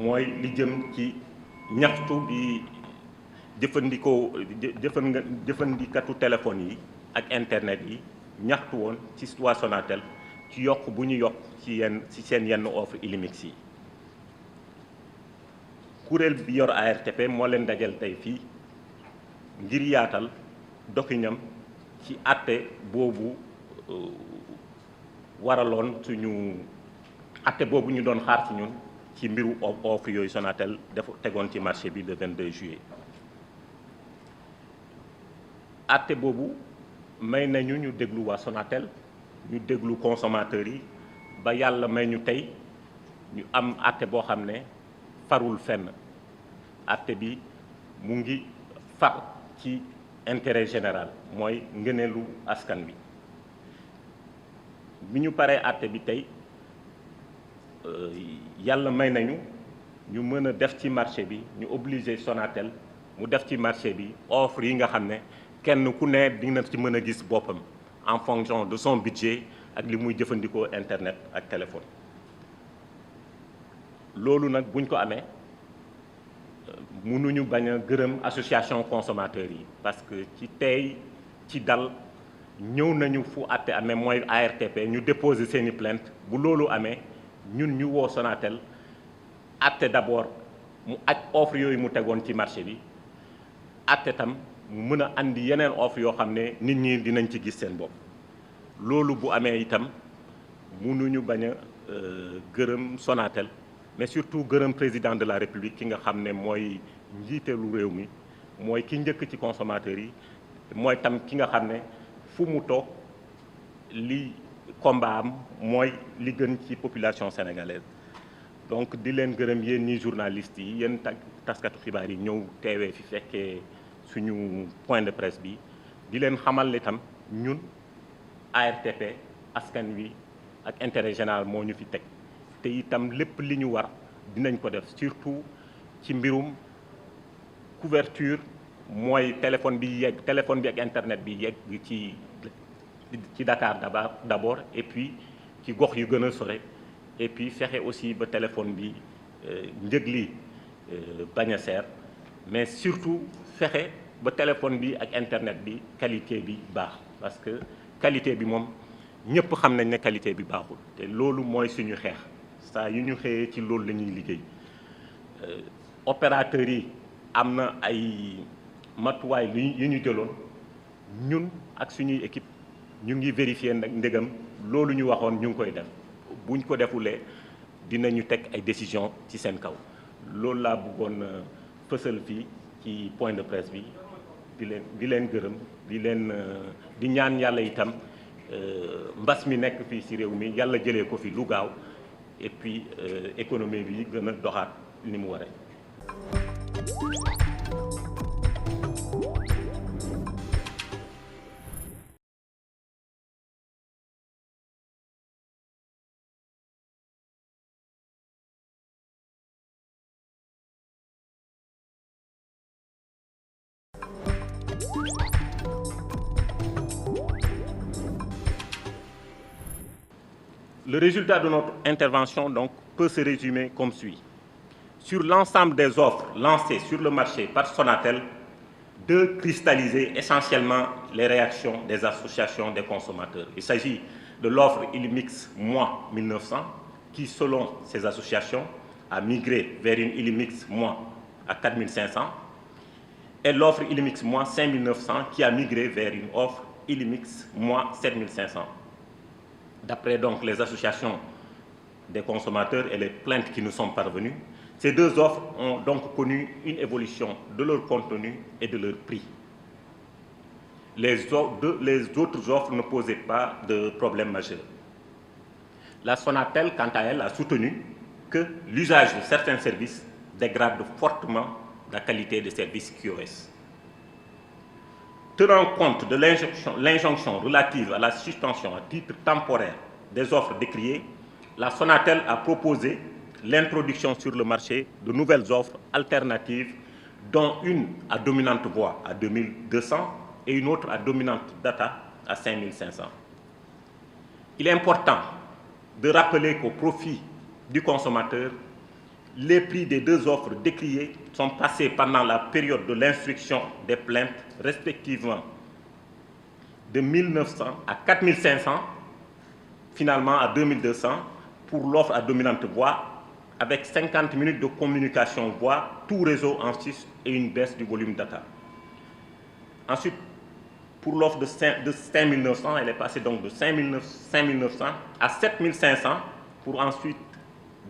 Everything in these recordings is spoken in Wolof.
mooy li jëm ci ñaxtu bi jëfandikatu téléphone yi ak internet yi ñaxtu woon ci waa Sonatel ci yokk bu ñu yokk ci seen yenn offre Illimix yi. kuréel bi yor ARTP moo leen dajal tey fii ngir yaatal doxinam ci àtte boobu waraloon àtte boobu ñu doon xaar ci ñun ci mbiru offre yooyu Sonatel tegoon ci marché bi le 22 juillet. àtte boobu may nañu ñu déglu waa Sonatel ñu déglu consommateurs yi ba yàlla may ñu tey ñu am àtte boo xam ne farul fenn. àtte bi mu ngi far ci intérêt général mooy ngëneelu askan wi. bi ñu paree àtte bi tey yàlla may nañu ñu mën a def ci marché bi ñu obligé Sonatel mu def ci marché bi offre yi nga xam ne kenn ku ne dina ci mën a gis boppam en fonction de son budget ak li muy jëfandikoo internet ak téléphone. loolu nag buñ ko amee mënuñu bañ a gërëm association consommateurs yi parce que ci tey ci dal ñëw nañu fu àtte amee mooy ARTP ñu déposer seeni plainte bu loolu amee ñun ñu woo Sonatel àtte d'abord mu aj offre yooyu mu tegoon ci marché bi àtte tam mu mën a andi yeneen offre yoo xam ne nit ñi dinañ ci gis seen bopp. loolu bu amee itam mënuñu bañ a gërëm Sonatel mais surtout gërëm président de la République ki nga xam ne mooy njiiteelu réew mi mooy ki njëkk ci consommateurs yi mooy tam ki nga xam ne fu mu toog li combat am mooy li gën ci population sénégalaise. donc di leen gërëm yéen ñi journalistes yi yéen taskatu xibaar yi ñëw teewee fi fekkee suñu point de presse bi di leen xamal itam ñun ARTP askan wi ak intérêt général moo ñu fi teg te itam lépp li ñu war dinañ ko def surtout ci mbirum couverture mooy téléphone bi ak internet bi yegg ci Dakar d'abord et puis ci gox yu gën a sore et puis fexe aussi ba téléphone bi njëg li bañ a seer mais surtout fexe ba téléphone bi ak internet bi qualité bi baax parce que qualité bi moom ñëpp xam nañ ne qualité bi baaxul te loolu mooy suñu xeex saa yu ñu xëyee ci loolu la ñuy liggéey. opérateurs yi am na ay matuwaay yu ñu jëloon ñun ak suñuy équipe ñu ngi vérifier nag ndegam loolu ñu waxoon ñu ngi koy def buñ ko defulee dinañu teg ay décision ci seen kaw loolu laa bëggoon fësal fii ci point de presse bi di leen gërëm di ñaan yàlla itam mbas mi nekk fii ci réew mi yàlla jëlee ko fi lu gaaw et puis économie bi gën a doxaat ni mu waree. Le résultat de notre intervention donc peut se résumer comme suit. Sur l'ensemble des offres lancées sur le marché par Sonatel, de cristalliser essentiellement les réactions des associations des consommateurs. Il s'agit de l'offre Illimix Moi 1900 qui, selon ces associations, a migré vers une Illimix Moi à 4500 et l'offre Illimix Moi 5900 qui a migré vers une offre Illimix Moi 7500. D'après donc les associations des consommateurs et les plaintes qui nous sont parvenues, ces deux offres ont donc connu une évolution de leur contenu et de leur prix. Les autres offres ne posaient pas de problème majeur. La Sonatel, quant à elle, a soutenu que l'usage de certains services dégrade fortement la qualité des services QoS. Tenant compte de l'injonction relative à la suspension à titre temporaire des offres décriées, la Sonatel a proposé l'introduction sur le marché de nouvelles offres alternatives, dont une à dominante voix à 2200 et une autre à dominante data à 5500. Il est important de rappeler qu'au profit du consommateur, les prix des deux offres décriées sont passés pendant la période de l'instruction des plaintes respectivement de 1900 à 4500, finalement à 2200 pour l'offre à dominante voix, avec 50 minutes de communication voix, tout réseau en 6 et une baisse du volume data. Ensuite, pour l'offre de 5900, elle est passée donc de 5900 à 7500 pour ensuite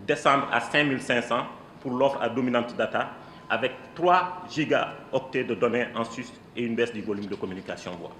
descendre à 5500 pour l'offre à dominante data avec 3 gigaoctets de données en sus et une baisse du volume de communication voix.